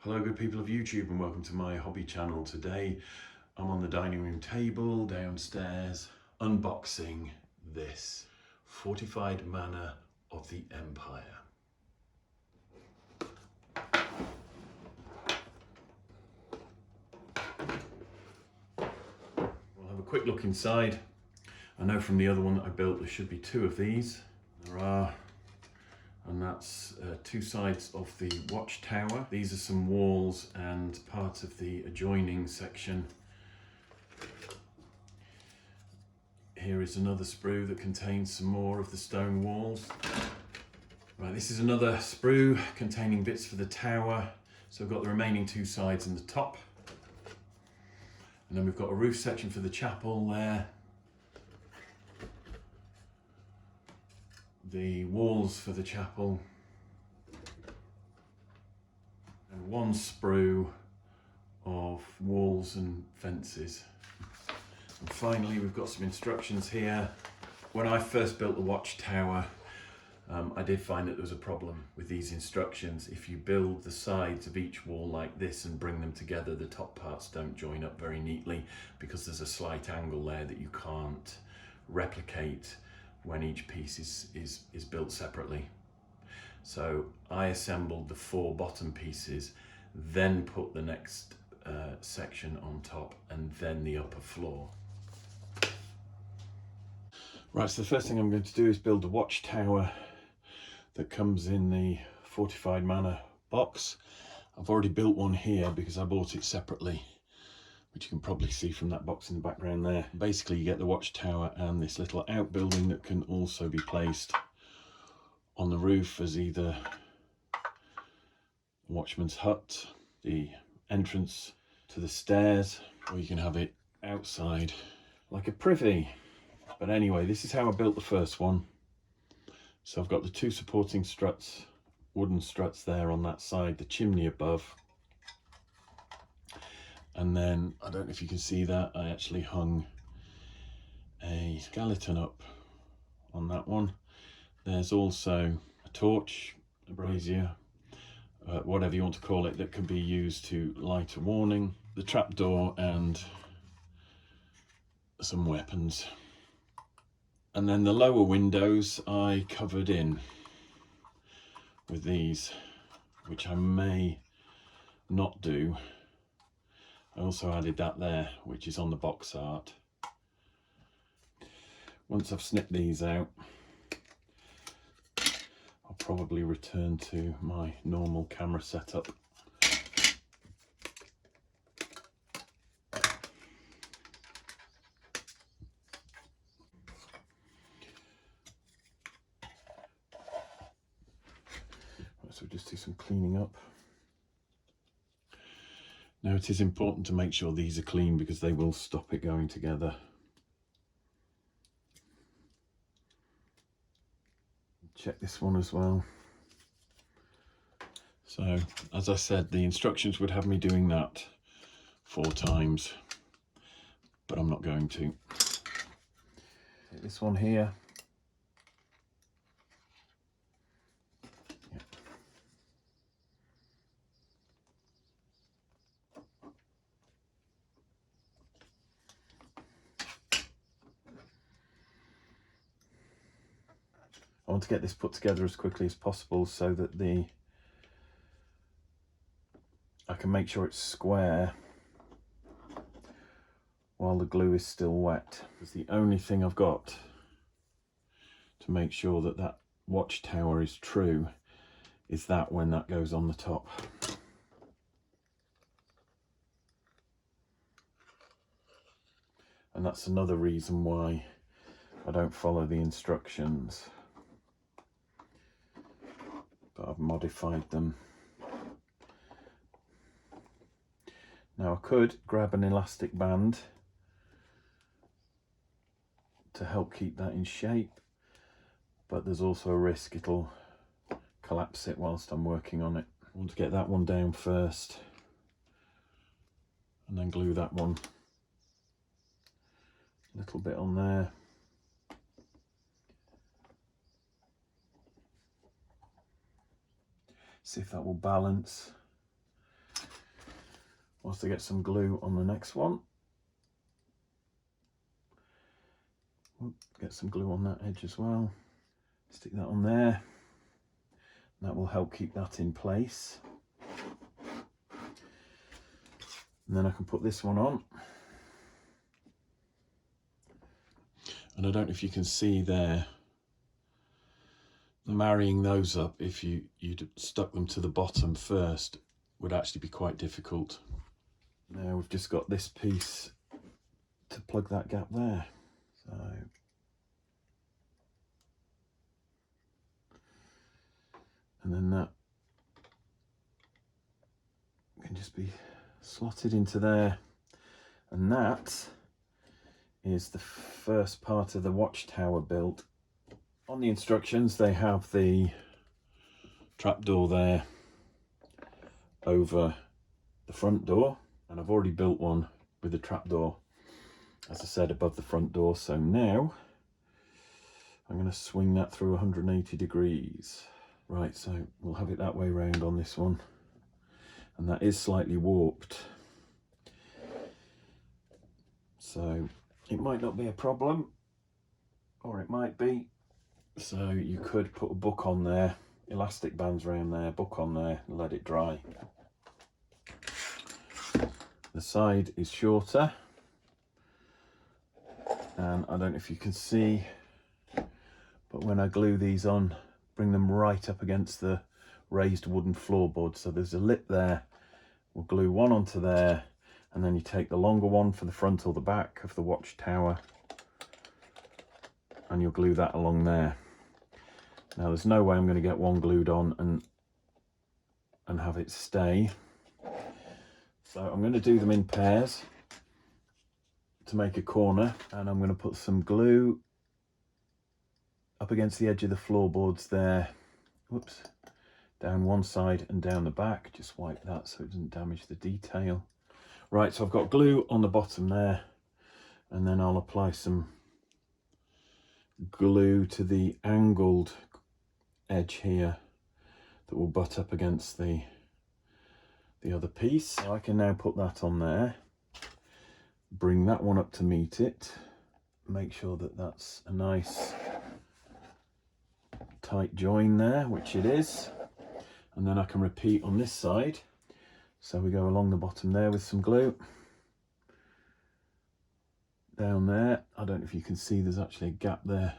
Hello good people of YouTube and welcome to my hobby channel. Today I'm on the dining room table downstairs unboxing this Fortified Manor of the Empire. We'll have a quick look inside. I know from the other one that I built there should be two of these. There are. And that's two sides of the Watchtower. These are some walls and part of the adjoining section. Here is another sprue that contains some more of the stone walls. Right, this is another sprue containing bits for the tower. So we've got the remaining two sides and the top. And then we've got a roof section for the chapel there. The walls for the chapel, and one sprue of walls and fences. And finally we've got some instructions here. When I first built the Watchtower, I did find that there was a problem with these instructions. If you build the sides of each wall like this and bring them together, the top parts don't join up very neatly because there's a slight angle there that you can't replicate when each piece is built separately. So I assembled the four bottom pieces, then put the next section on top and then the upper floor. Right, so the first thing I'm going to do is build the Watchtower that comes in the Fortified Manor box. I've already built one here because I bought it separately, which you can probably see from that box in the background there. Basically you get the Watchtower and this little outbuilding that can also be placed on the roof as either a watchman's hut, the entrance to the stairs, or you can have it outside like a privy. But anyway, this is how I built the first one. So I've got the two supporting struts, wooden struts there on that side, the chimney above. And then, I don't know if you can see that, I actually hung a skeleton up on that one. There's also a torch, a brazier, whatever you want to call it, that can be used to light a warning, the trapdoor and some weapons. And then the lower windows I covered in with these, which I may not do. I also added that there, which is on the box art. Once I've snipped these out, I'll probably return to my normal camera setup. So just do some cleaning up. Now it is important to make sure these are clean because they will stop it going together. Check this one as well. So as I said, the instructions would have me doing that 4 times, but I'm not going to. Take this one here. I want to get this put together as quickly as possible so that I can make sure it's square while the glue is still wet. It's the only thing I've got to make sure that that Watchtower is true is that when that goes on the top. And that's another reason why I don't follow the instructions. But I've modified them. Now I could grab an elastic band to help keep that in shape, but there's also a risk it'll collapse it whilst I'm working on it. I want to get that one down first and then glue that one a little bit on there. See if that will balance. whilst I get some glue on the next one. Get some glue on that edge as well. Stick that on there. That will help keep that in place. And then I can put this one on. And I don't know if you can see there, marrying those up, if you'd stuck them to the bottom first, would actually be quite difficult. Now we've just got this piece to plug that gap there. So and then that can just be slotted into there, and that is the first part of the watchtower built. On the instructions they have the trapdoor there over the front door, and I've already built one with the trapdoor, as I said, above the front door. So now I'm going to swing that through 180 degrees. Right, so we'll have it that way round on this one, and that is slightly warped, so it might not be a problem, or it might be. So you could put a book on there, elastic bands around there, book on there, and let it dry. The side is shorter, and I don't know if you can see, but when I glue these on, bring them right up against the raised wooden floorboard. So there's a lip there. We'll glue one onto there, and then you take the longer one for the front or the back of the watchtower, and you'll glue that along there. Now there's no way I'm going to get one glued on and have it stay. So I'm going to do them in pairs to make a corner, and I'm going to put some glue up against the edge of the floorboards there. Whoops. Down one side and down the back. Just wipe that so it doesn't damage the detail. Right, so I've got glue on the bottom there, and then I'll apply some glue to the angled edge here that will butt up against the other piece. So I can now put that on there, bring that one up to meet it, make sure that that's a nice tight join there, which it is, and then I can repeat on this side. So we go along the bottom there with some glue down there. I don't know if you can see, there's actually a gap there.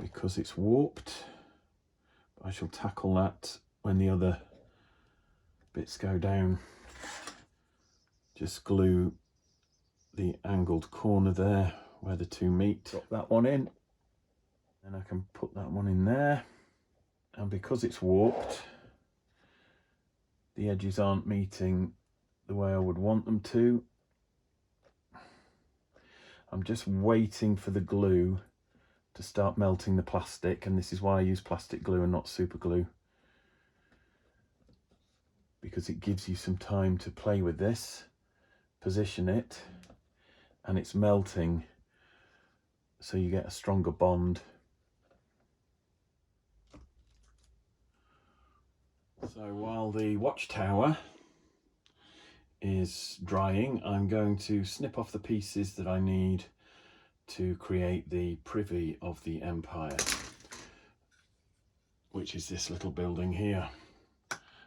Because it's warped. I shall tackle that when the other bits go down. Just glue the angled corner there where the two meet. Drop that one in, and I can put that one in there. And because it's warped, the edges aren't meeting the way I would want them to. I'm just waiting for the glue to start melting the plastic, and this is why I use plastic glue and not super glue, because it gives you some time to play with this, position it, and it's melting, so you get a stronger bond. So while the watchtower is drying, I'm going to snip off the pieces that I need to create the privy of the empire, which is this little building here.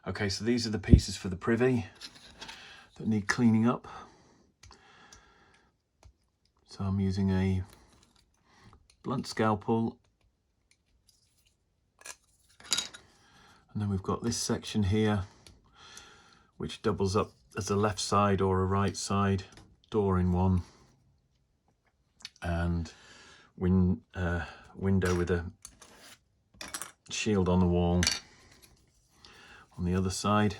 Okay, so these are the pieces for the privy that need cleaning up. So I'm using a blunt scalpel, and then we've got this section here which doubles up as a left side or a right side door in one, and window with a shield on the wall on the other side.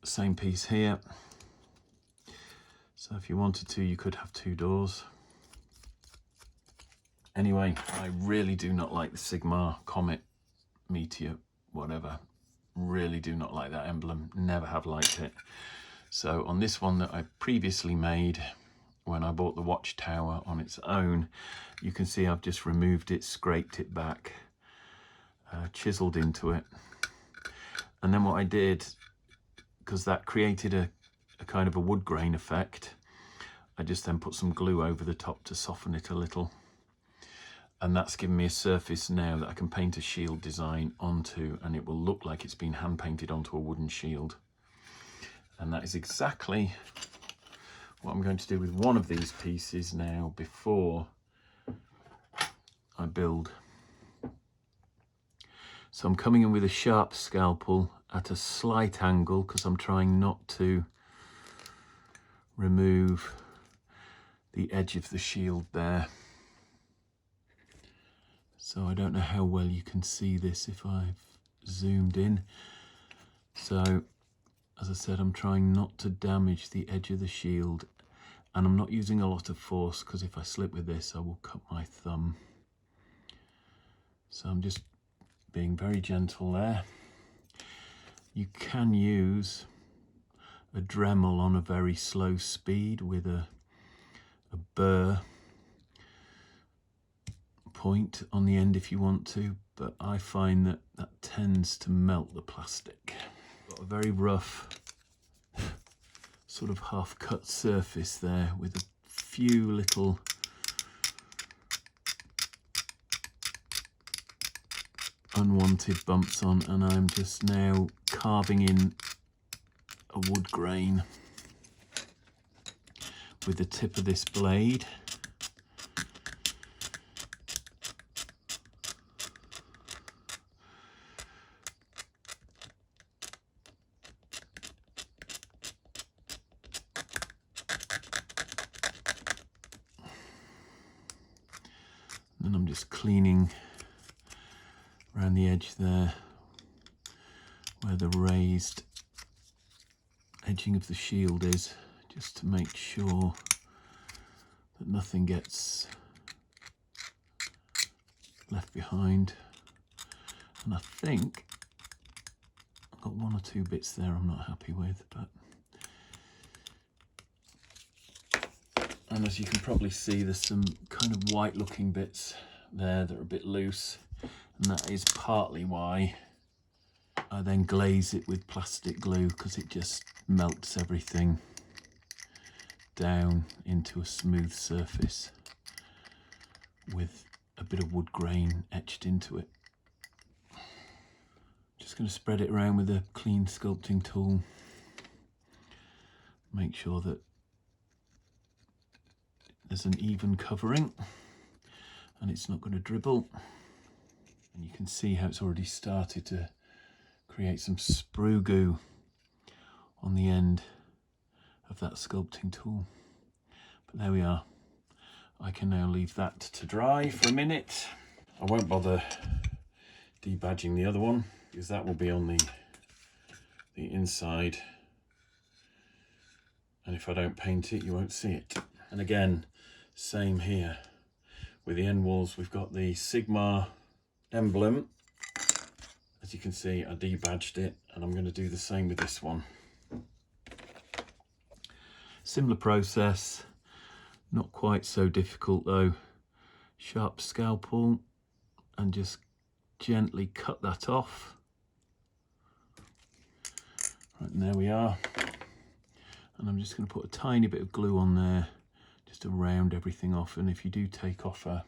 Same piece here. So if you wanted to, you could have two doors. Anyway, I really do not like the Sigma, Comet, Meteor, whatever. Really do not like that emblem. Never have liked it. So on this one that I previously made, when I bought the Watchtower on its own. You can see I've just removed it, scraped it back, chiseled into it. And then what I did, because that created a kind of a wood grain effect, I just then put some glue over the top to soften it a little. And that's given me a surface now that I can paint a shield design onto, and it will look like it's been hand painted onto a wooden shield. And that is exactly what I'm going to do with one of these pieces now before I build. So I'm coming in with a sharp scalpel at a slight angle because I'm trying not to remove the edge of the shield there. So I don't know how well you can see this if I've zoomed in. So, as I said, I'm trying not to damage the edge of the shield, and I'm not using a lot of force because if I slip with this, I will cut my thumb. So I'm just being very gentle there. You can use a Dremel on a very slow speed with a burr point on the end if you want to, but I find that that tends to melt the plastic. Got a very rough sort of half cut surface there with a few little unwanted bumps on, and I'm just now carving in a wood grain with the tip of this blade. And I'm just cleaning around the edge there where the raised edging of the shield is, just to make sure that nothing gets left behind. And I think I've got one or two bits there I'm not happy with, but and as you can probably see, there's some kind of white looking bits there that are a bit loose, and that is partly why I then glaze it with plastic glue, because it just melts everything down into a smooth surface with a bit of wood grain etched into it. Just going to spread it around with a clean sculpting tool. Make sure that there's an even covering and it's not going to dribble. And you can see how it's already started to create some sprue goo on the end of that sculpting tool. But there we are. I can now leave that to dry for a minute. I won't bother debadging the other one because that will be on the inside, and if I don't paint it, you won't see it. And again, same here with the end walls. We've got the Sigma emblem. As you can see, I debadged it, and I'm going to do the same with this one. Similar process, not quite so difficult though. Sharp scalpel and just gently cut that off. Right, and there we are. And I'm just going to put a tiny bit of glue on there just to round everything off. And if you do take off a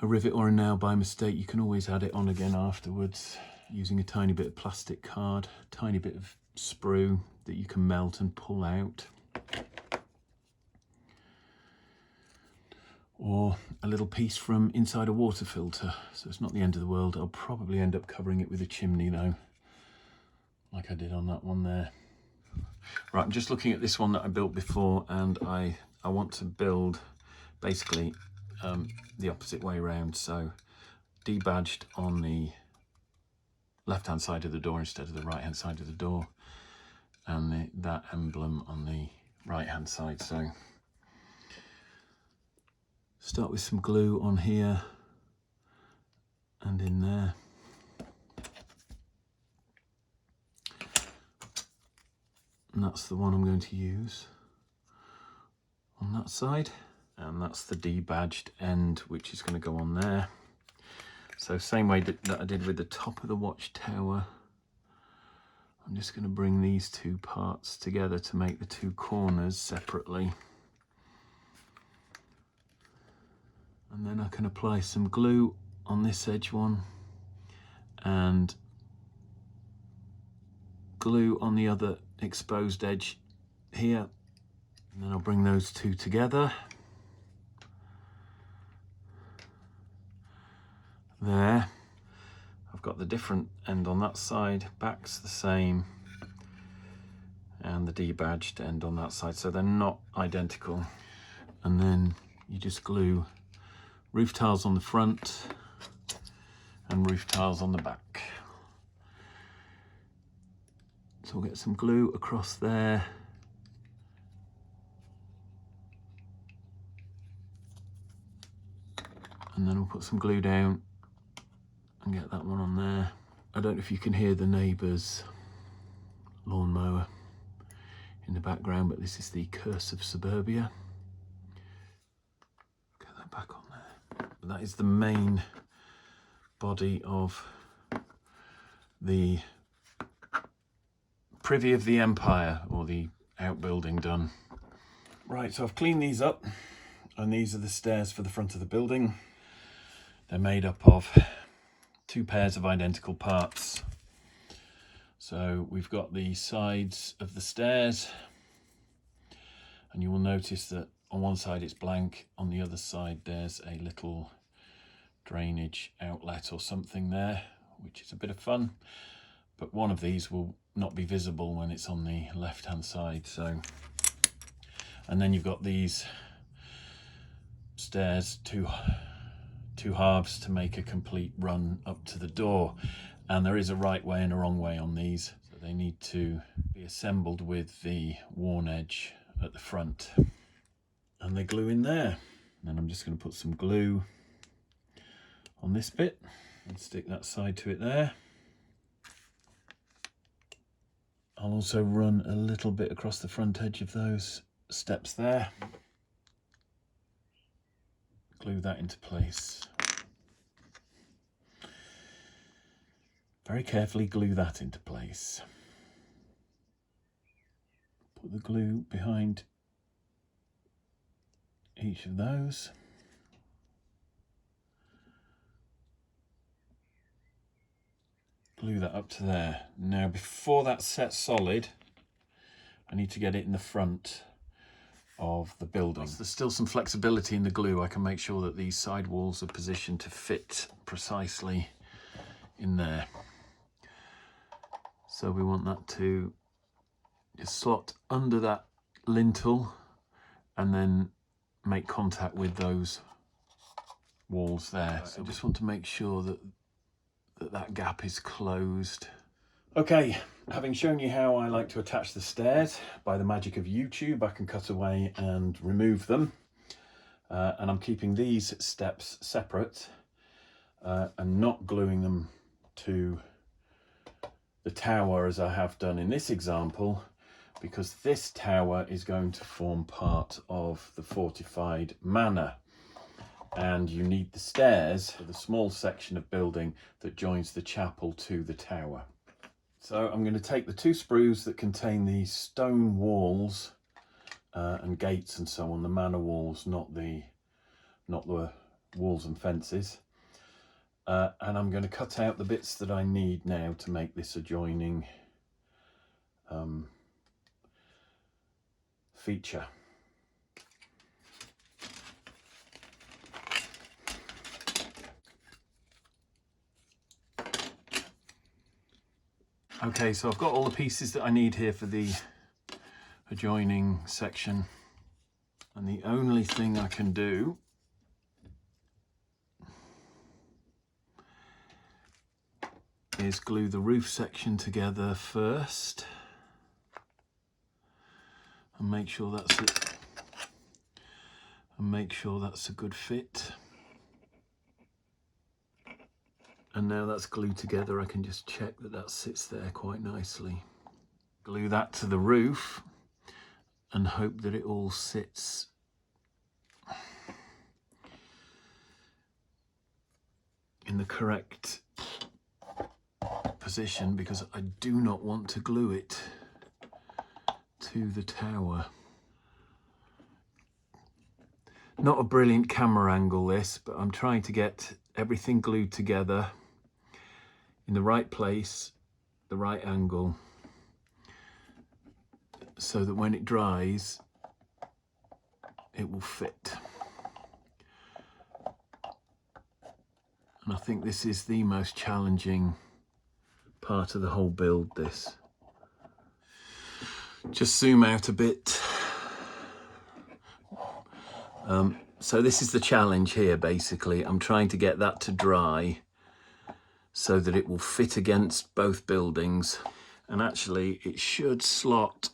rivet or a nail by mistake, you can always add it on again afterwards using a tiny bit of plastic card, a tiny bit of sprue that you can melt and pull out, or a little piece from inside a water filter. So it's not the end of the world. I'll probably end up covering it with a chimney though, like I did on that one there. Right, I'm just looking at this one that I built before, and I want to build basically the opposite way around. So debadged on the left hand side of the door instead of the right hand side of the door, and that emblem on the right hand side. So start with some glue on here and in there. And that's the one I'm going to use. on that side, and that's the debadged end which is going to go on there. So same way that I did with the top of the watchtower, I'm just going to bring these two parts together to make the two corners separately. And then I can apply some glue on this edge one and glue on the other exposed edge here. And then I'll bring those two together. There. I've got the different end on that side, back's the same, and the debadged end on that side, so they're not identical. And then you just glue roof tiles on the front and roof tiles on the back. So we'll get some glue across there. And then we'll put some glue down and get that one on there. I don't know if you can hear the neighbour's lawnmower in the background, but this is the Curse of Suburbia. Get that back on there. That is the main body of the Privy of the Empire, or the outbuilding, done. Right, so I've cleaned these up, and these are the stairs for the front of the building. They're made up of two pairs of identical parts. So we've got the sides of the stairs, and you will notice that on one side it's blank, on the other side there's a little drainage outlet or something there, which is a bit of fun, but one of these will not be visible when it's on the left hand side. So, and then you've got these stairs, two halves to make a complete run up to the door, and there is a right way and a wrong way on these, so they need to be assembled with the worn edge at the front, and they glue in there. And then I'm just going to put some glue on this bit and stick that side to it there. I'll also run a little bit across the front edge of those steps there. Glue that into place. Very carefully glue that into place. Put the glue behind each of those. Glue that up to there. Now, before that's set solid, I need to get it in the front of the building. There's still some flexibility in the glue. I can make sure that these side walls are positioned to fit precisely in there. So we want that to just slot under that lintel and then make contact with those walls there. So I just want to make sure that that gap is closed. Okay, having shown you how I like to attach the stairs, by the magic of YouTube, I can cut away and remove them. And I'm keeping these steps separate and not gluing them to the tower as I have done in this example, because this tower is going to form part of the Fortified Manor, and you need the stairs for the small section of building that joins the chapel to the tower. So I'm going to take the two sprues that contain the stone walls and gates and so on, the manor walls, not the walls and fences, and I'm going to cut out the bits that I need now to make this adjoining feature. Okay, so I've got all the pieces that I need here for the adjoining section, and the only thing I can do is glue the roof section together first and make sure that's it, and make sure that's a good fit. And now that's glued together, I can just check that that sits there quite nicely. Glue that to the roof and hope that it all sits in the correct position because I do not want to glue it to the tower. Not a brilliant camera angle this, but I'm trying to get everything glued together in the right place, the right angle, so that when it dries, it will fit. And I think this is the most challenging part of the whole build, this. Just zoom out a bit. So this is the challenge here, basically. I'm trying to get that to dry so that it will fit against both buildings. And actually, it should slot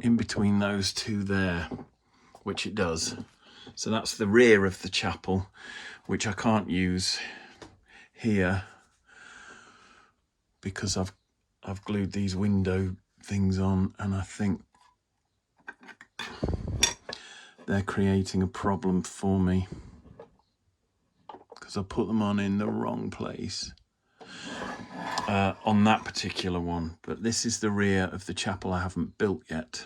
in between those two there, which it does. So that's the rear of the chapel, which I can't use here because I've glued these window things on, and I think they're creating a problem for me because I put them on in the wrong place on that particular one. But this is the rear of the chapel I haven't built yet,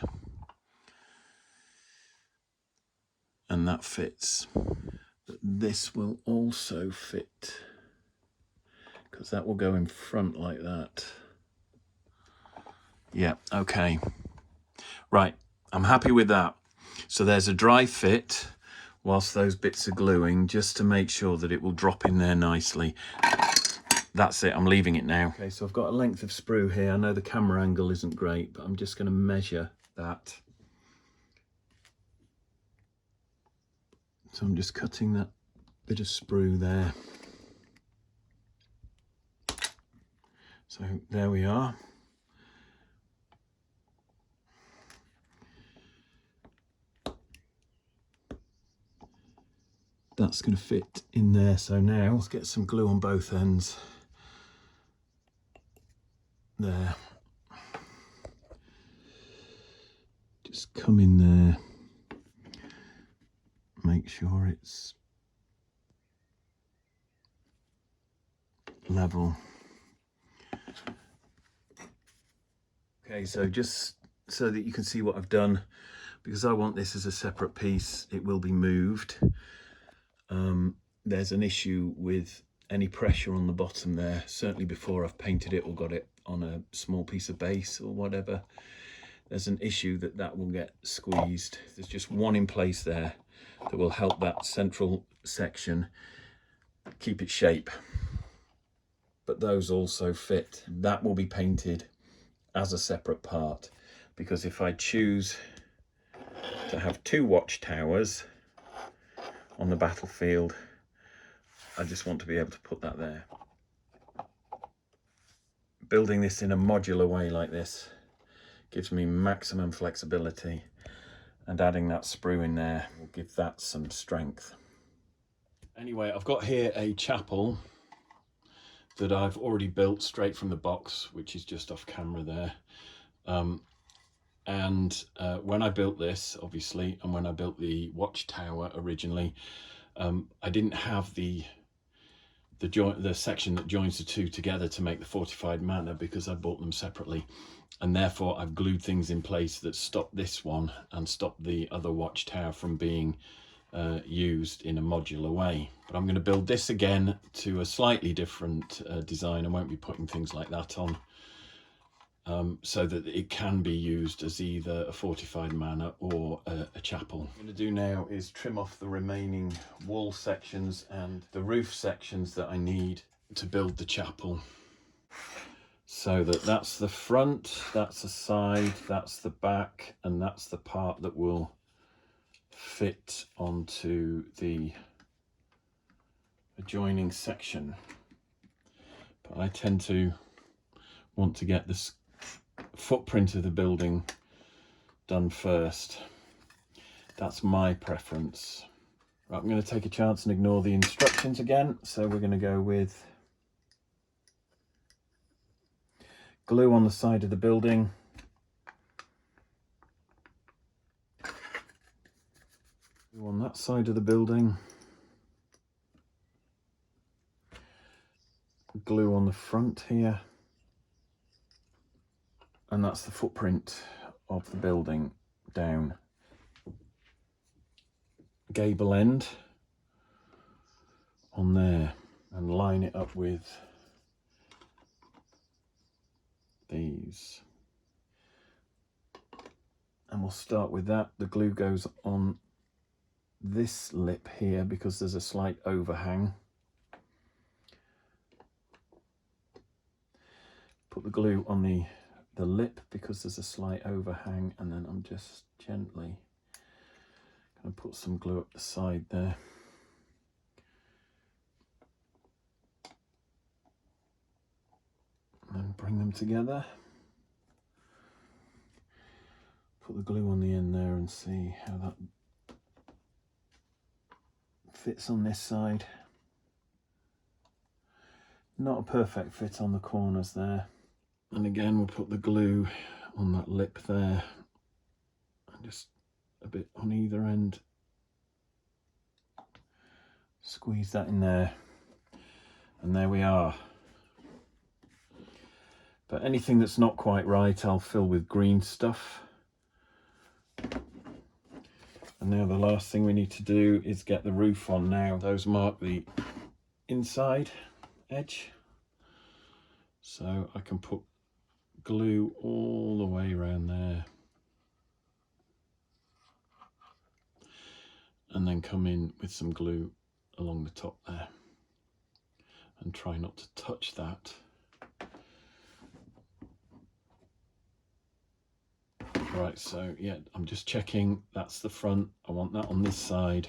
and that fits. But this will also fit because that will go in front like that. Yeah, okay. Right, I'm happy with that. So there's a dry fit whilst those bits are gluing, just to make sure that it will drop in there nicely. That's it, I'm leaving it now. Okay, so I've got a length of sprue here. I know the camera angle isn't great, but I'm just going to measure that. So I'm just cutting that bit of sprue there. So there we are. That's going to fit in there. So now let's get some glue on both ends. There. Just come in there. Make sure it's level. Okay, so just so that you can see what I've done, because I want this as a separate piece, it will be moved. There's an issue with any pressure on the bottom there, certainly before I've painted it or got it on a small piece of base or whatever. There's an issue that that will get squeezed. There's just one in place there that will help that central section keep its shape. But those also fit. That will be painted as a separate part, because if I choose to have two watchtowers on the battlefield, I just want to be able to put that there. Building this in a modular way like this gives me maximum flexibility, and adding that sprue in there will give that some strength. Anyway, I've got here a chapel that I've already built straight from the box, which is just off camera there. When I built this, obviously, and when I built the watchtower originally, I didn't have the section that joins the two together to make the Fortified Manor, because I bought them separately, and therefore I've glued things in place that stop this one and stop the other watchtower from being used in a modular way. But I'm going to build this again to a slightly different design. I won't be putting things like that on, so that it can be used as either a fortified manor or a chapel. What I'm going to do now is trim off the remaining wall sections and the roof sections that I need to build the chapel. So that's the front, that's the side, that's the back, and that's the part that will fit onto the adjoining section. But I tend to want to get this footprint of the building done first. That's my preference. Right, I'm going to take a chance and ignore the instructions again. So we're going to go with glue on the side of the building. Glue on that side of the building. glue on the front here, and that's the footprint of the building down gable end on there, and line it up with these. And we'll start with that. The glue goes on this lip here because there's a slight overhang. Put the glue on the lip because there's a slight overhang, and then I'm just gently going to put some glue up the side there. And then bring them together. Put the glue on the end there and see how that fits on this side. Not a perfect fit on the corners there. And again, we'll put the glue on that lip there, and just a bit on either end. Squeeze that in there, and there we are. But anything that's not quite right, I'll fill with green stuff. And now the last thing we need to do is get the roof on now. Those mark the inside edge, so I can put glue all the way around there, and then come in with some glue along the top there, and try not to touch that. Right, so yeah, I'm just checking that's the front. I want that on this side.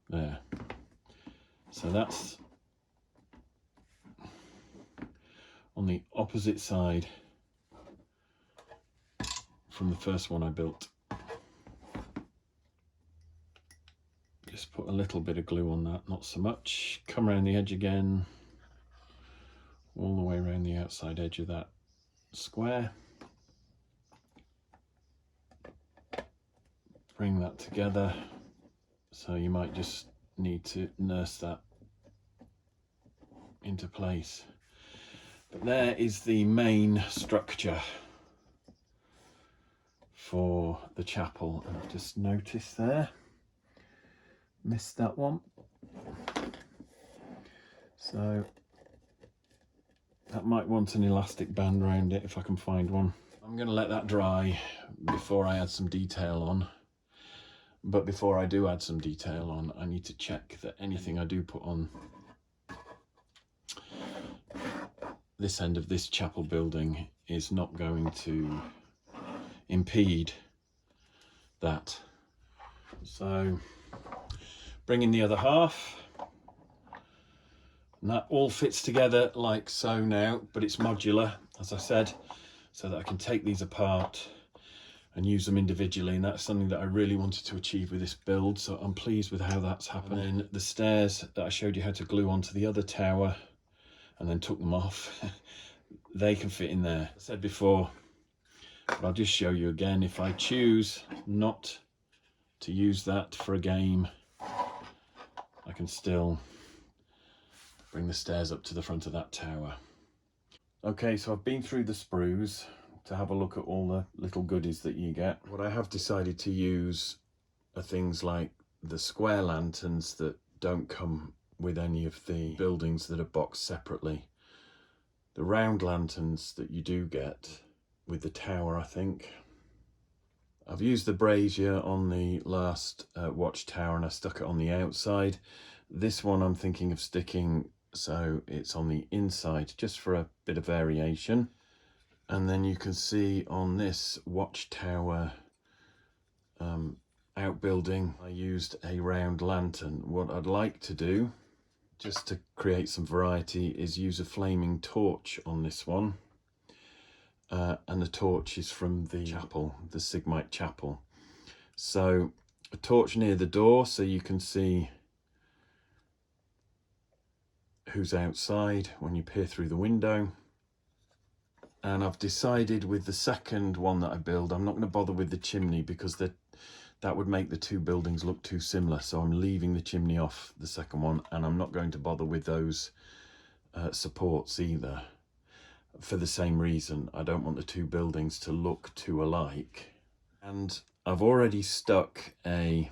There. So that's on the opposite side from the first one I built. Just put a little bit of glue on that, not so much. Come around the edge again, all the way around the outside edge of that square. Bring that together. So you might just need to nurse that into place. But there is the main structure for the chapel. And I've just noticed there, missed that one. So that might want an elastic band around it if I can find one. I'm going to let that dry before I add some detail on. But before I do add some detail on, I need to check that anything I do put on this end of this chapel building is not going to impede that. So bring in the other half. And that all fits together like so now, but it's modular, as I said, so that I can take these apart and use them individually, and that's something that I really wanted to achieve with this build, so I'm pleased with how that's happening. And then the stairs that I showed you how to glue onto the other tower and then took them off, they can fit in there. I said before, but I'll just show you again, if I choose not to use that for a game, I can still bring the stairs up to the front of that tower. Okay, so I've been through the sprues to have a look at all the little goodies that you get. What I have decided to use are things like the square lanterns that don't come with any of the buildings that are boxed separately. The round lanterns that you do get with the tower, I think. I've used the brazier on the last Watchtower and I stuck it on the outside. This one I'm thinking of sticking so it's on the inside, just for a bit of variation. And then you can see on this Watchtower outbuilding, I used a round lantern. What I'd like to do, just to create some variety, is use a flaming torch on this one. And the torch is from the chapel, the Sigmite chapel. So a torch near the door so you can see who's outside when you peer through the window. And I've decided with the second one that I build, I'm not going to bother with the chimney because that would make the two buildings look too similar. So I'm leaving the chimney off the second one, and I'm not going to bother with those supports either, for the same reason. I don't want the two buildings to look too alike. And I've already stuck a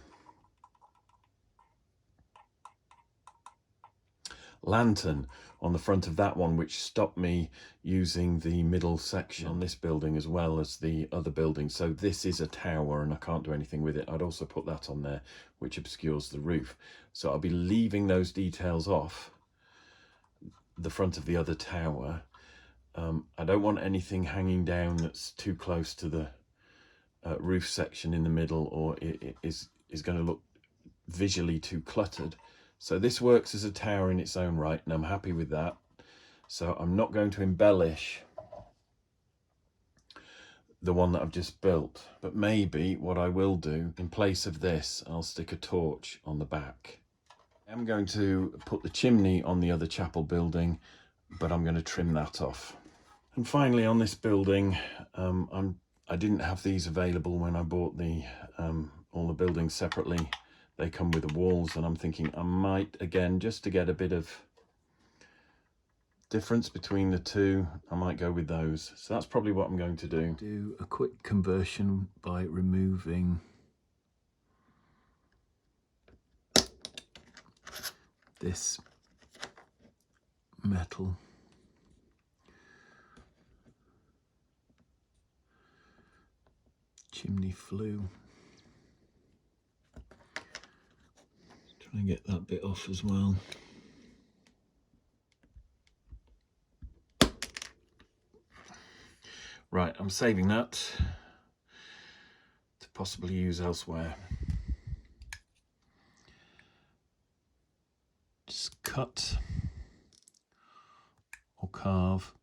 lantern on the front of that one, which stopped me using the middle section on this building as well as the other building. So this is a tower and I can't do anything with it. I'd also put that on there, which obscures the roof. So I'll be leaving those details off the front of the other tower. I don't want anything hanging down that's too close to the roof section in the middle, or it is going to look visually too cluttered. So this works as a tower in its own right, and I'm happy with that. So I'm not going to embellish the one that I've just built, but maybe what I will do, in place of this, I'll stick a torch on the back. I'm going to put the chimney on the other chapel building, but I'm going to trim that off. And finally, on this building, I didn't have these available when I bought the all the buildings separately. They come with the walls, and I'm thinking I might, again, just to get a bit of difference between the two, I might go with those. So that's probably what I'm going to do. Do a quick conversion by removing this metal chimney flue. Trying to get that bit off as well. Right, I'm saving that to possibly use elsewhere. Just cut or carve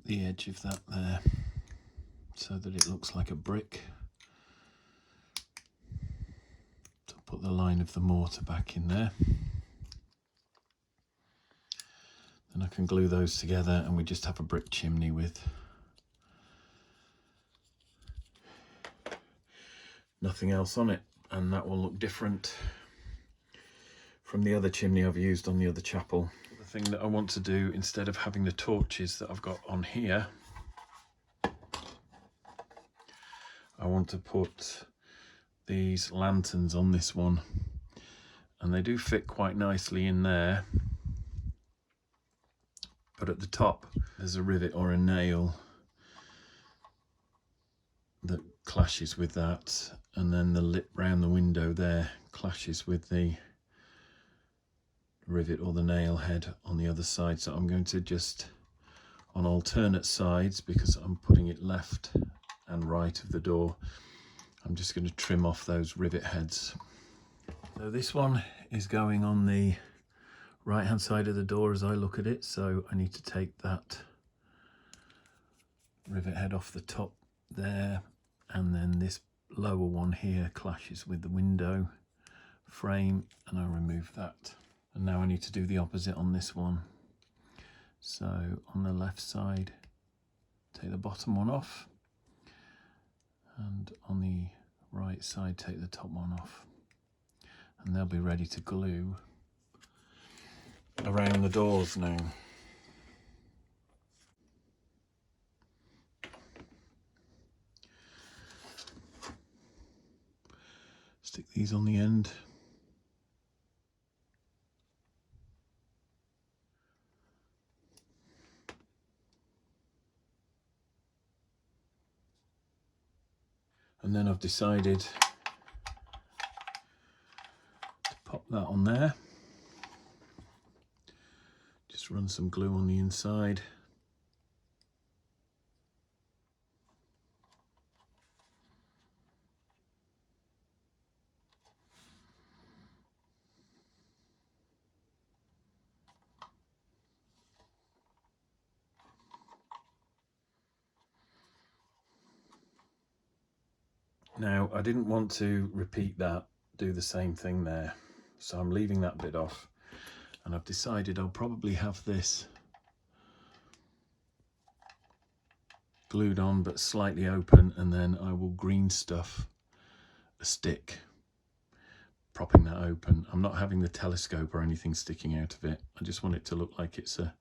the edge of that there so that it looks like a brick. So I'll put the line of the mortar back in there. Then I can glue those together and we just have a brick chimney with nothing else on it, and that will look different from the other chimney I've used on the other chapel. The thing that I want to do, instead of having the torches that I've got on here, I want to put these lanterns on this one, and they do fit quite nicely in there, but at the top there's a rivet or a nail that clashes with that, and then the lip round the window there clashes with the rivet or the nail head on the other side. So I'm going to just, on alternate sides, because I'm putting it left and right of the door, I'm just going to trim off those rivet heads. So this one is going on the right hand side of the door as I look at it, so I need to take that rivet head off the top there, and then this lower one here clashes with the window frame, and I remove that. And now I need to do the opposite on this one. So on the left side, take the bottom one off, and on the right side, take the top one off, and they'll be ready to glue around the doors now. Stick these on the end. And then I've decided to pop that on there. Just run some glue on the inside. Now, I didn't want to repeat that, do the same thing there, so I'm leaving that bit off, and I've decided I'll probably have this glued on but slightly open, and then I will green stuff a stick propping that open. I'm not having the telescope or anything sticking out of it. I just want it to look like it's a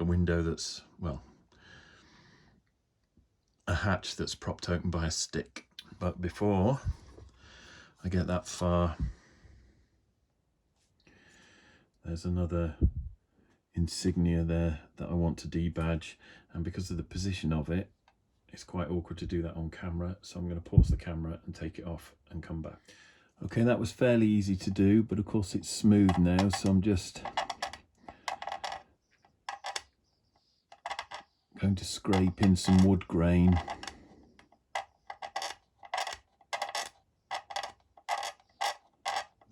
window that's, well, a hatch that's propped open by a stick. But before I get that far, there's another insignia there that I want to debadge, and because of the position of it, it's quite awkward to do that on camera, so I'm going to pause the camera and take it off and come back. Okay, that was fairly easy to do, but of course it's smooth now, so I'm just going to scrape in some wood grain.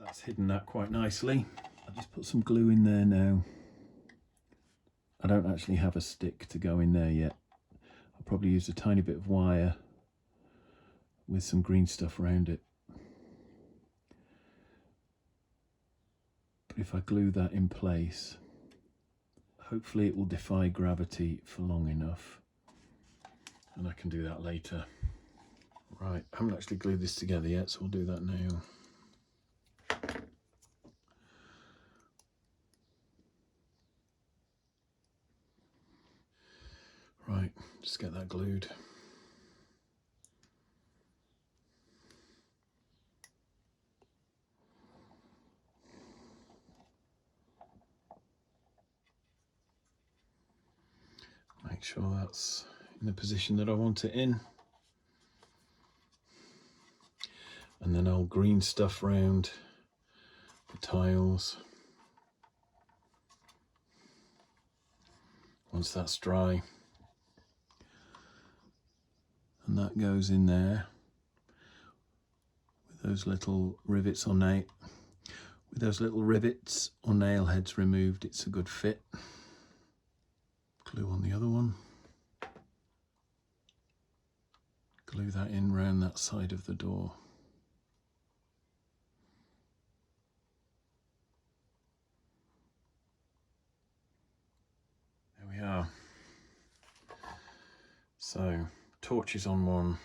That's hidden that quite nicely. I'll just put some glue in there now. I don't actually have a stick to go in there yet. I'll probably use a tiny bit of wire with some green stuff around it. But if I glue that in place, hopefully it will defy gravity for long enough, and I can do that later. Right, I haven't actually glued this together yet, so we'll do that now. Right, just get that glued. Make sure that's in the position that I want it in. And then I'll green stuff round the tiles. Once that's dry. And that goes in there with those little rivets or nail heads removed. It's a good fit. Glue on the other one. Glue that in round that side of the door. There we are. So, torches on one,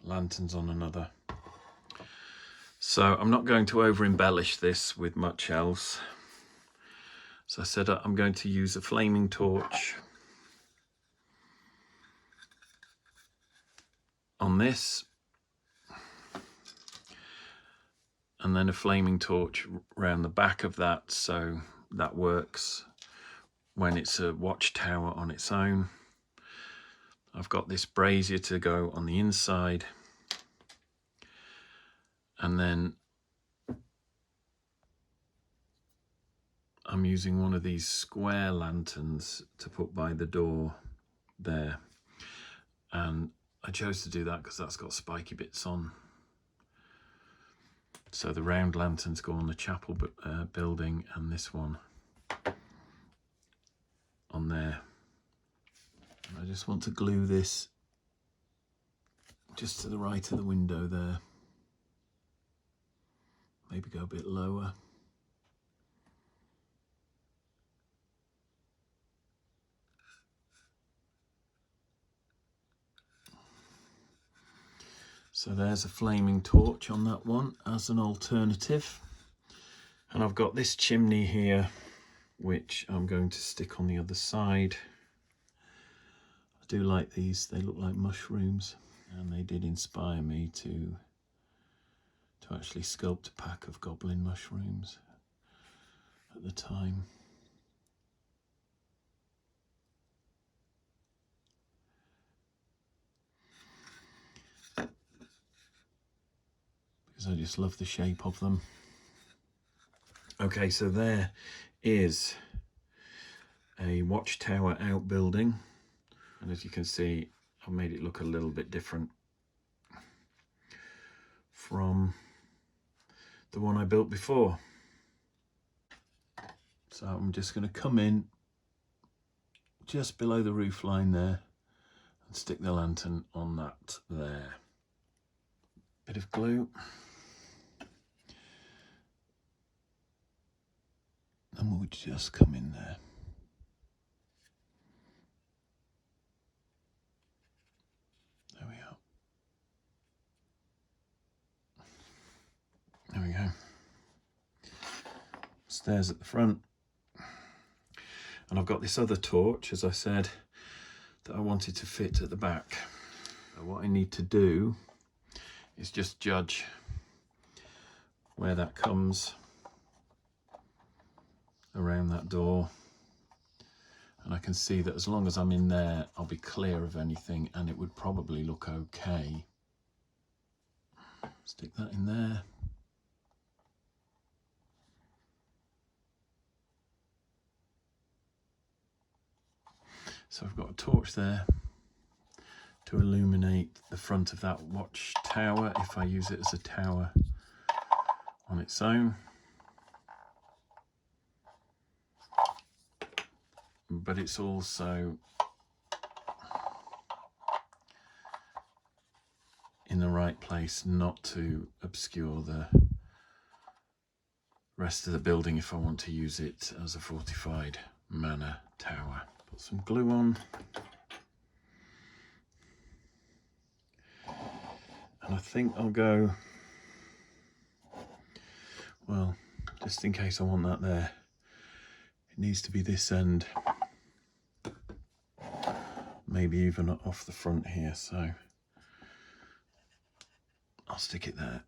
lanterns on another. So I'm not going to over embellish this with much else. So I said I'm going to use a flaming torch on this, and then a flaming torch around the back of that, so that works when it's a watchtower on its own. I've got this brazier to go on the inside, and then I'm using one of these square lanterns to put by the door there, and I chose to do that because that's got spiky bits on. So the round lanterns go on the chapel building, and this one on there. I just want to glue this just to the right of the window there. Maybe go a bit lower. So there's a flaming torch on that one as an alternative. And I've got this chimney here, which I'm going to stick on the other side. I do like these, they look like mushrooms, and they did inspire me to actually sculpt a pack of goblin mushrooms at the time. Because I just love the shape of them. Okay, so there is a watchtower outbuilding, and as you can see, I've made it look a little bit different from the one I built before. So I'm just going to come in just below the roof line there and stick the lantern on that there. Bit of glue. And we'll just come in there. stairs at the front. And I've got this other torch, as I said, that I wanted to fit at the back. So what I need to do is just judge where that comes around that door. And I can see that as long as I'm in there, I'll be clear of anything and it would probably look okay. Stick that in there. So I've got a torch there to illuminate the front of that watchtower if I use it as a tower on its own. But it's also in the right place not to obscure the rest of the building if I want to use it as a fortified manor tower. Put some glue on. And I think I'll go, well, just in case I want that there, it needs to be this end. Maybe even off the front here, so I'll stick it there.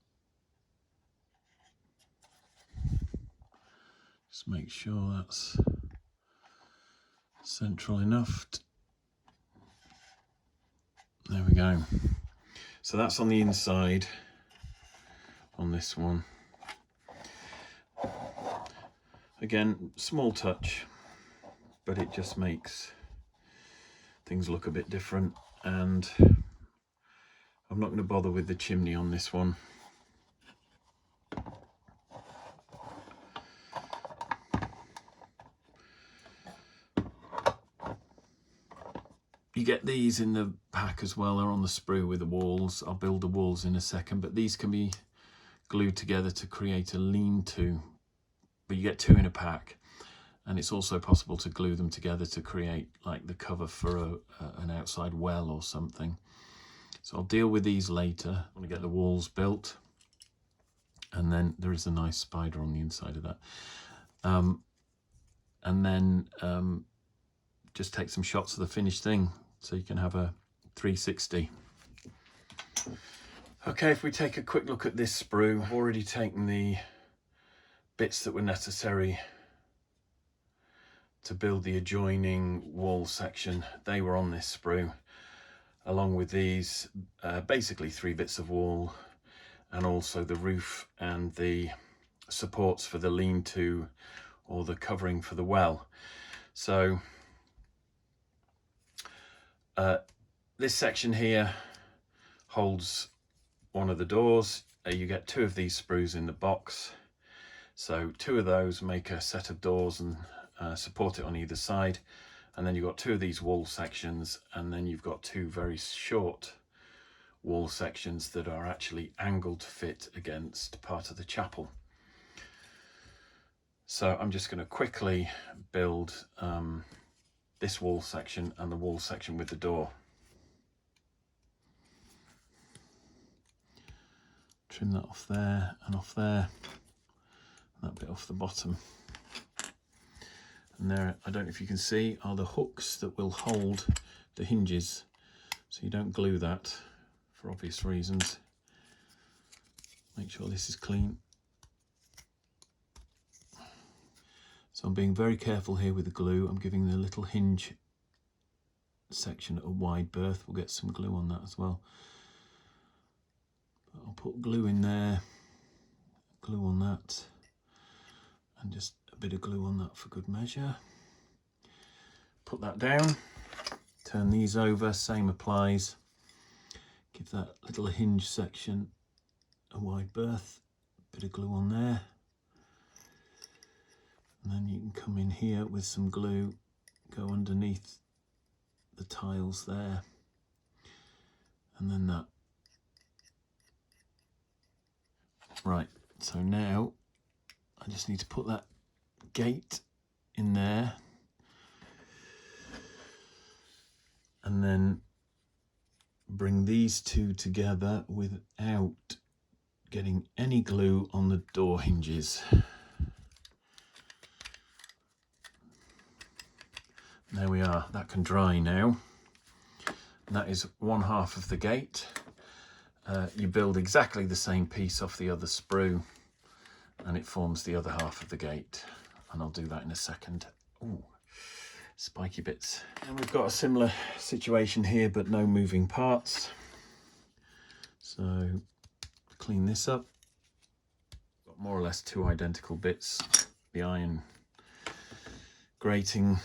Just make sure that's central enough. There we go. So that's on the inside on this one. Again, small touch, but it just makes things look a bit different. And I'm not going to bother with the chimney on this one. You get these in the pack as well. They're on the sprue with the walls. I'll build the walls in a second, but these can be glued together to create a lean-to, but you get two in a pack. And it's also possible to glue them together to create like the cover for an outside well or something. So I'll deal with these later. I want to get the walls built. And then there is a nice spider on the inside of that. And then just take some shots of the finished thing so you can have a 360. Okay, if we take a quick look at this sprue, I've already taken the bits that were necessary to build the adjoining wall section. They were on this sprue, along with these, basically 3 bits of wall, and also the roof and the supports for the lean-to or the covering for the well. So this section here holds one of the doors. You get 2 of these sprues in the box. So 2 of those make a set of doors and support it on either side. And then you've got 2 of these wall sections, and then you've got 2 very short wall sections that are actually angled to fit against part of the chapel. So I'm just going to quickly build this wall section and the wall section with the door. Trim that off there and off there, and that bit off the bottom. And there, I don't know if you can see, are the hooks that will hold the hinges. So you don't glue that for obvious reasons. Make sure this is clean. So I'm being very careful here with the glue. I'm giving the little hinge section a wide berth. We'll get some glue on that as well. But I'll put glue in there, glue on that, and just a bit of glue on that for good measure. Put that down, turn these over, same applies. Give that little hinge section a wide berth, bit of glue on there. And then you can come in here with some glue, go underneath the tiles there, and then that. Right, so now I just need to put that gate in there, and then bring these 2 together without getting any glue on the door hinges. there we are, that can dry now. And that is one half of the gate. You build exactly the same piece off the other sprue and it forms the other half of the gate. And I'll do that in a second. Ooh, spiky bits. And we've got a similar situation here, but no moving parts. So clean this up. Got more or less two identical bits. The iron grating,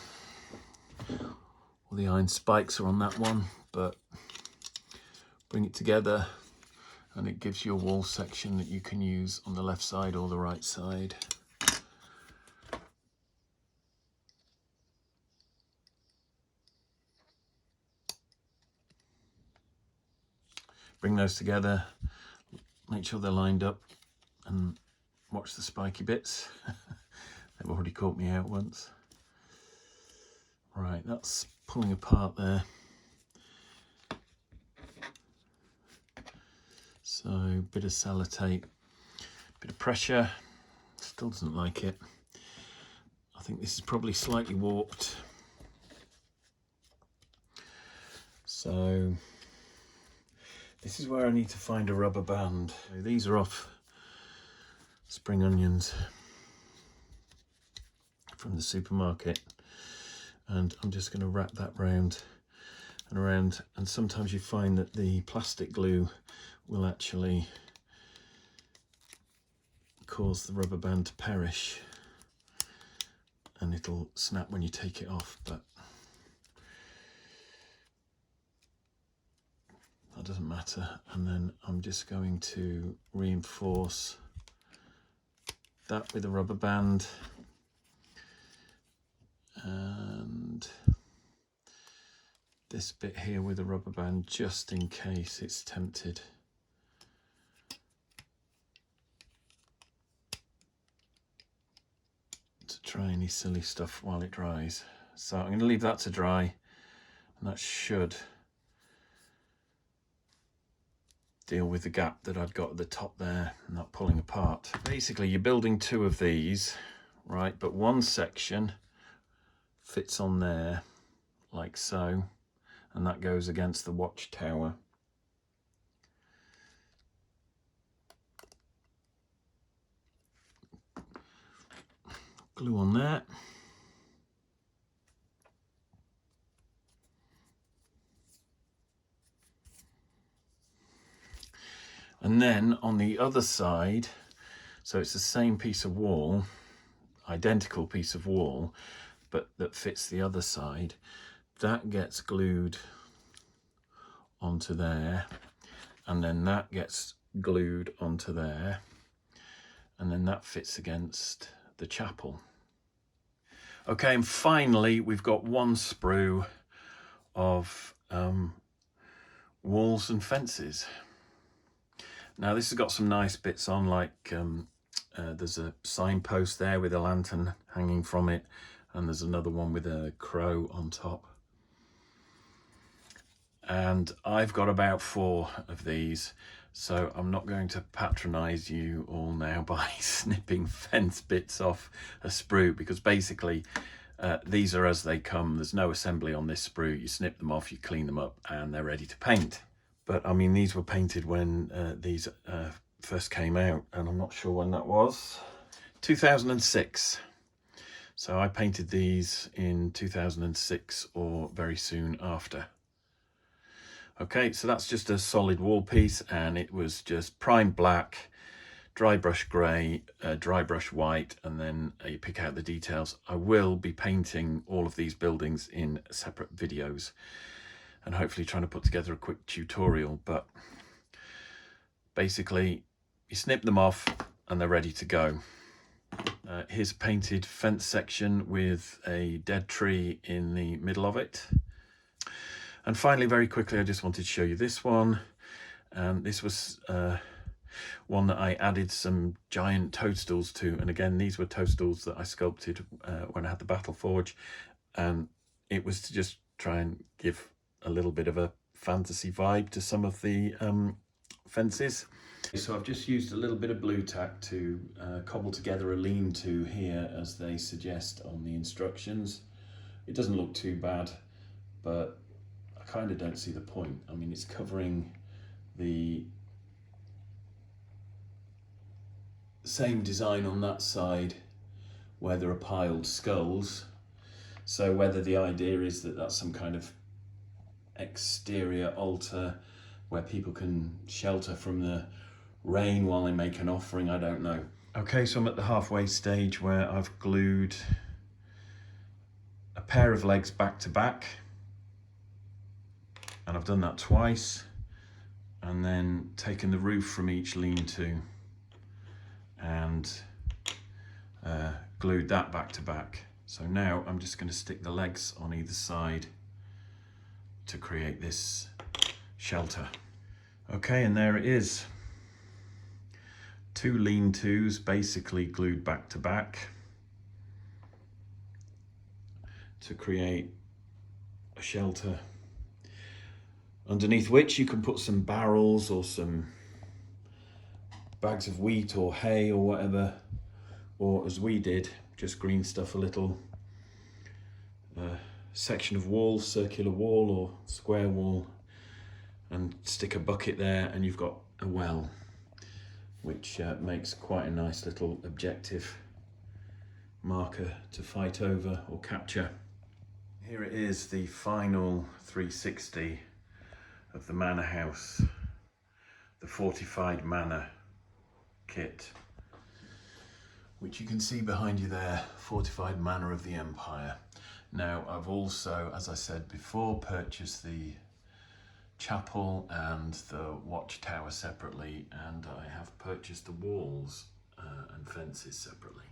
or the iron spikes are on that one, but bring it together and it gives you a wall section that you can use on the left side or the right side. Bring those together, make sure they're lined up, and watch the spiky bits. They've already caught me out once. Right, that's pulling apart there. So, bit of sellotape, bit of pressure, still doesn't like it. I think this is probably slightly warped. So, this is where I need to find a rubber band. So these are off spring onions from the supermarket. And I'm just going to wrap that round and around, and sometimes you find that the plastic glue will actually cause the rubber band to perish and it'll snap when you take it off, but that doesn't matter. And then I'm just going to reinforce that with a rubber band, and this bit here with a rubber band just in case it's tempted. To try any silly stuff while it dries. So I'm going to leave that to dry, and that should deal with the gap that I'd got at the top there, not pulling apart. Basically you're building two of these, right, but one section fits on there like so, and that goes against the watchtower. Glue on that. And then on the other side, so it's the same piece of wall, identical piece of wall, but that fits the other side, that gets glued onto there, and then that gets glued onto there, and then that fits against the chapel. Okay, and finally we've got one sprue of walls and fences. Now this has got some nice bits on, like there's a signpost there with a lantern hanging from it, and there's another one with a crow on top. And I've got about 4 of these, so I'm not going to patronize you all now by snipping fence bits off a sprue, because basically these are as they come. There's no assembly on this sprue. You snip them off, you clean them up, and they're ready to paint. But I mean, these were painted when these first came out, and I'm not sure when that was. 2006. So I painted these in 2006 or very soon after. Okay, so that's just a solid wall piece, and it was just primed black, dry brush grey, dry brush white, and then you pick out the details. I will be painting all of these buildings in separate videos and hopefully trying to put together a quick tutorial, but basically you snip them off and they're ready to go. Here's a painted fence section with a dead tree in the middle of it. And finally, very quickly, I just wanted to show you this one. This was one that I added some giant toadstools to. And again, these were toadstools that I sculpted when I had the Battle Forge. And it was to just try and give a little bit of a fantasy vibe to some of the fences. So I've just used a little bit of blue tack to cobble together a lean-to here, as they suggest on the instructions. It doesn't look too bad, but I kind of don't see the point. I mean, it's covering the same design on that side where there are piled skulls. So whether the idea is that that's some kind of exterior altar where people can shelter from the rain while they make an offering, I don't know. Okay, so I'm at the halfway stage where I've glued a pair of legs back to back, and I've done that twice, and then taken the roof from each lean-to and glued that back to back. So now I'm just going to stick the legs on either side to create this shelter. Okay, and there it is. 2 lean-tos basically glued back to back to create a shelter underneath which you can put some barrels or some bags of wheat or hay or whatever, or as we did, just green stuff a little section of wall, circular wall or square wall, and stick a bucket there, and you've got a well, which makes quite a nice little objective marker to fight over or capture. Here it is, the final 360 of the manor house, the Fortified Manor kit, which you can see behind you there, Fortified Manor of the Empire. Now, I've also, as I said before, purchased the chapel and the watchtower separately, and I have purchased the walls and fences separately.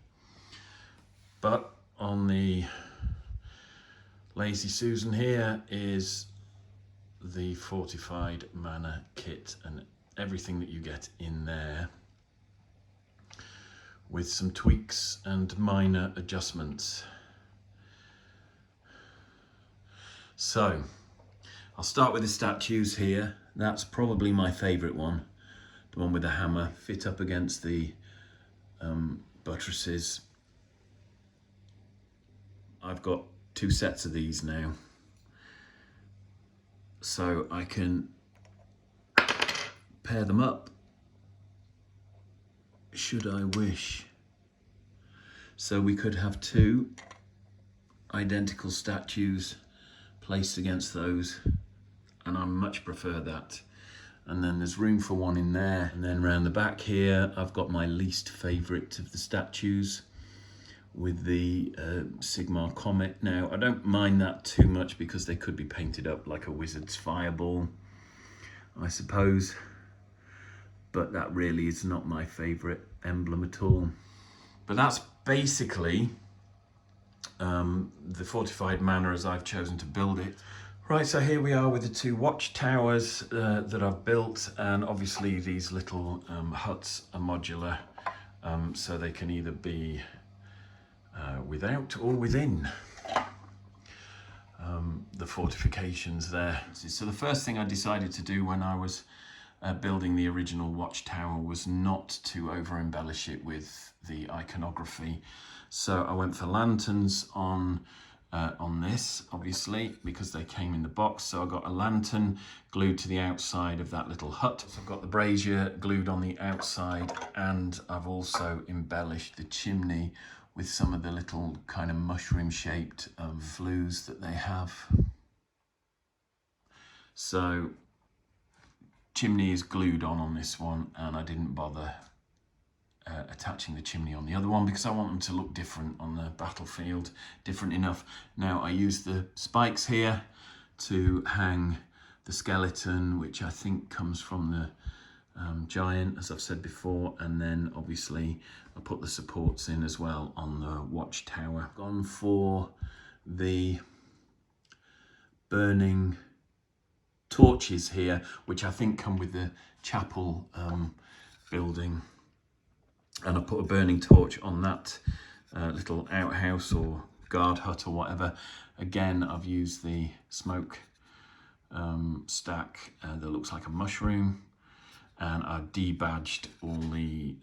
But on the Lazy Susan here is the Fortified Manor kit and everything that you get in there, with some tweaks and minor adjustments. So I'll start with the statues here. That's probably my favourite one, the one with the hammer, fit up against the buttresses. I've got 2 sets of these now, so I can pair them up should I wish. So we could have 2 identical statues placed against those, and I much prefer that. And then there's room for one in there, and then round the back here I've got my least favourite of the statues with the Sigmar Comet. Now, I don't mind that too much because they could be painted up like a wizard's fireball, I suppose, but that really is not my favourite emblem at all. But that's basically the Fortified Manor as I've chosen to build it. Right, so here we are with the 2 watchtowers that I've built, and obviously these little huts are modular, so they can either be without or within the fortifications there. So the first thing I decided to do when I was building the original watchtower was not to over embellish it with the iconography. So I went for lanterns on this, obviously, because they came in the box. So I got a lantern glued to the outside of that little hut. So I've got the brazier glued on the outside, and I've also embellished the chimney with some of the little kind of mushroom shaped flues that they have. So chimney is glued on this one, and I didn't bother attaching the chimney on the other one because I want them to look different on the battlefield, different enough. Now I use the spikes here to hang the skeleton, which I think comes from the giant, as I've said before, and then obviously I put the supports in as well on the watchtower. Gone for the burning torches here, which I think come with the chapel building, and I put a burning torch on that little outhouse or guard hut or whatever. Again, I've used the smoke stack that looks like a mushroom, and I've debadged all the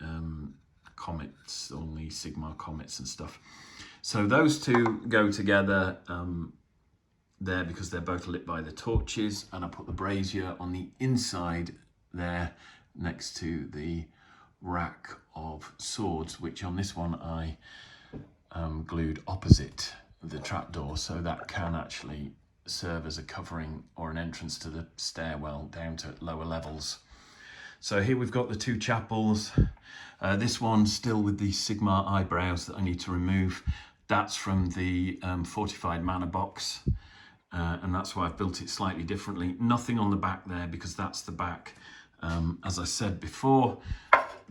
comets, all the Sigmar comets and stuff. So those two go together there because they're both lit by the torches, and I put the brazier on the inside there next to the rack of swords, which on this one I glued opposite the trapdoor, so that can actually serve as a covering or an entrance to the stairwell down to lower levels. So here we've got the two chapels. This one still with the Sigma eyebrows that I need to remove. That's from the Fortified Manor box, and that's why I've built it slightly differently. Nothing on the back there because that's the back, as I said before,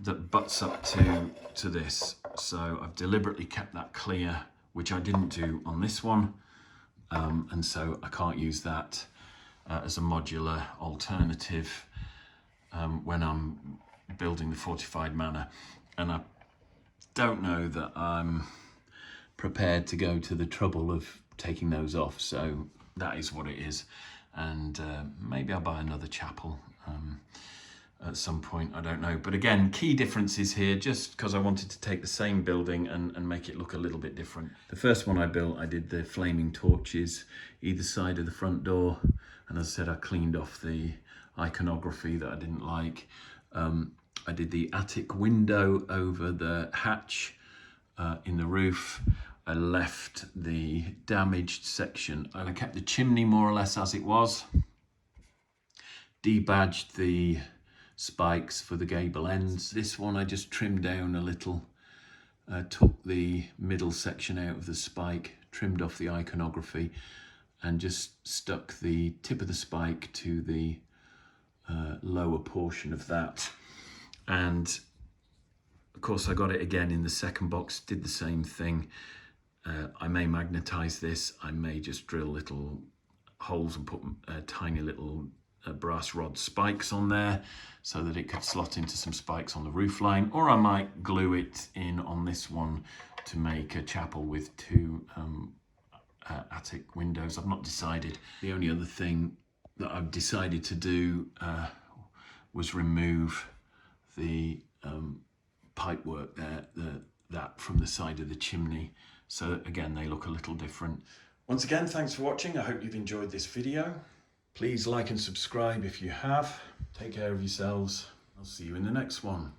that butts up to this. So I've deliberately kept that clear, which I didn't do on this one, and so I can't use that as a modular alternative when I'm building the Fortified Manor. And I don't know that I'm prepared to go to the trouble of taking those off, so that is what it is. And maybe I'll buy another chapel at some point, I don't know. But again, key differences here, just because I wanted to take the same building and make it look a little bit different. The first one I built, I did the flaming torches either side of the front door, and as I said, I cleaned off the iconography that I didn't like. I did the attic window over the hatch in the roof. I left the damaged section and I kept the chimney more or less as it was. Debadged the spikes for the gable ends. This one I just trimmed down a little, took the middle section out of the spike, trimmed off the iconography, and just stuck the tip of the spike to the lower portion of that. And of course I got it again in the second box, did the same thing. I may magnetize this, I may just drill little holes and put tiny little brass rod spikes on there so that it could slot into some spikes on the roof line, or I might glue it in on this one to make a chapel with two attic windows. I've not decided. The only other thing that I've decided to do was remove the pipe work there, that from the side of the chimney, so that, again, they look a little different. Once again, thanks for watching. I hope you've enjoyed this video. Please like and subscribe if you have. Take care of yourselves. I'll see you in the next one.